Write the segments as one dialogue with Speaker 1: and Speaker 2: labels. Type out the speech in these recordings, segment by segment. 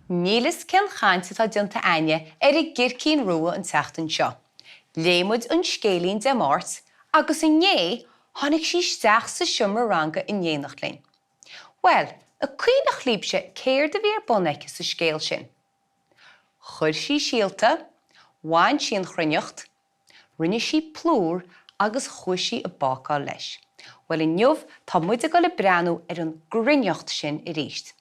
Speaker 1: Nílas cén chainte tá dionta aine I gcircín rua an teachtain seo. Léimid an scélín de mát, agus in né tháinig sí steach sa siomar ranga in dhéanacht lein. Well, a cuoinech líbse céir de bhíar bunaithe sa scéal sin. Chur sí síalta, bhain sin Cruithneacht, rinne sí plúr agus chuis sí a bácáil leis. Well in neamh tá muid go le breanú an Cruithneacht sin I ríist.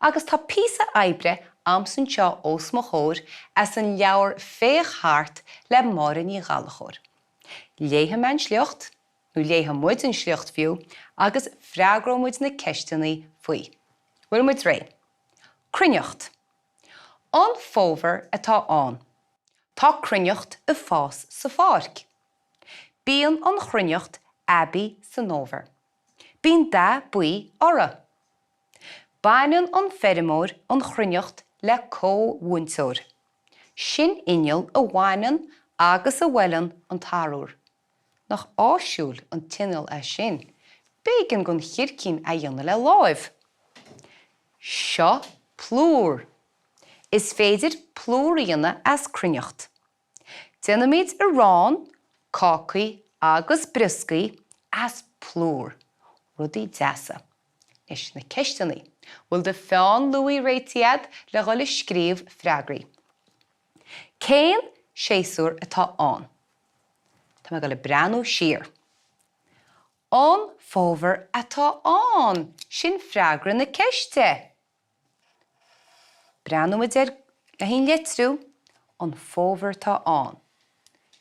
Speaker 1: Agus tá písa aibre Ansin seo os mo chóir as an leabhar Féach Thart le Máire Ní Ghallchobhair. Léithe man Sliocht, nó léithe muid an Sliocht fiú, agus freagróidh na ceisteanna faoi. Bhfuil muid ré. Cruithneacht. An Fómhar atá an. Tá Cruithneacht I fás sa Pháirc. Bíonn an Cruithneacht aici san Ábhar. Bíonn da buí orla. Baineann an feirmeoir an Cruithneacht le cómhúinteoir. Sin inneall a bhaineann agus a bhfuileann an tarúr. Nach áisiúil an tinneall a sin, bégan gon chircín a dhéanamh le láimh. Seo plúr. Is féidir plúr dhéanamh as Cruithneacht. Déanamid I rán, cácaí agus briscaí as plúr. Rudaí deasa. Is na ceisteanna. Bhfuil de feán luí réitiad le ghoil scríomh freagróidh. Cén séasúr atá an. Tá me go le breanú siar. An Fómhar atá an. Sin freagra na ceiste. Breanú muid le hín letrú, an Fómhar tá an.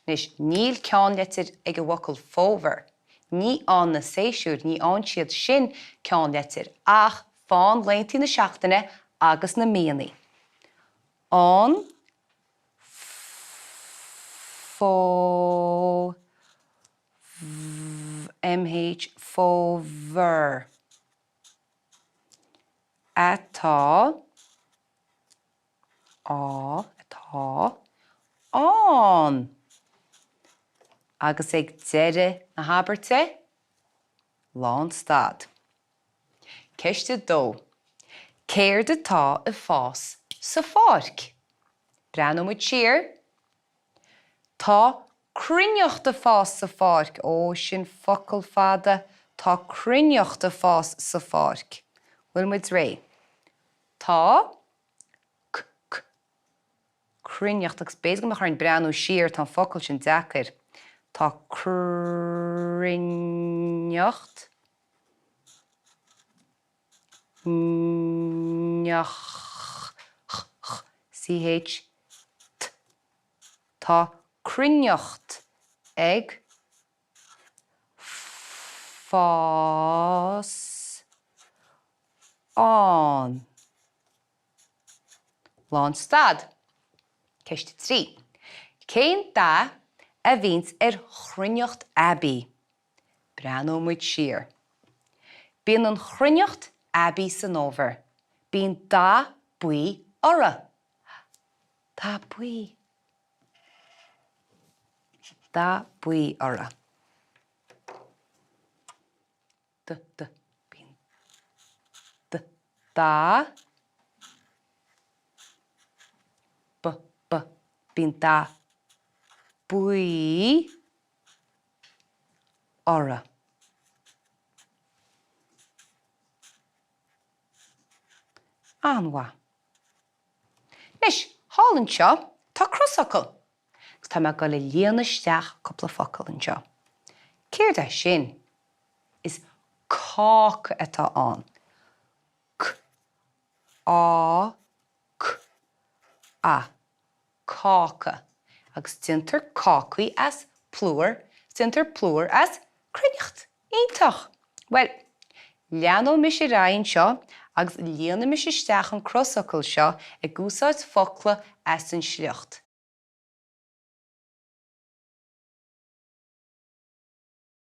Speaker 1: Nis níl ceann letir ag a bhacail Fómhar. Ní an na séisiúr, ní an siad sin ceann letir, ach fáin léintí na seachtaine agus na míonaí. An Fómhar atá an. Agus ag deire na habirte, lán stad. Ceiste dó. Céir de tá I fás sa Pháirc. Breanú muid siar. Tá Cruithneacht a fás sa Pháirc. Ó, sin focail fada. Tá Cruithneacht a fás sa Pháirc. Bhfuil muid ré. Tá Cruithneacht agus béis go mar an breanú siar tá focail sin deacair. Tá Cruithneacht CH Tá Cruithneacht ag fás an. Lán stad. Ceiste trí. Cén da a bhíns Cruithneacht aici. Breanú muid siar. Bíonn an Cruithneacht aici san Ábhar. Bíonn da buí orla. Da buí. Da buí orla. Bíonn da. Bíonn da buí orla. Anwa. Nis, hálann seo, tá crossocail. Tá me go le líana isteach coppla focail an seo. Céir de sin is cáca atá an. C-á-c-a. Cáca. Agus tintar cácaí as plúr, tintar plúr as Cruithneacht. Ítach. Well, leanó mis I ráinn seo, agus líana mis isteach an crossocail seo ag gúsáid focla as an Sliocht.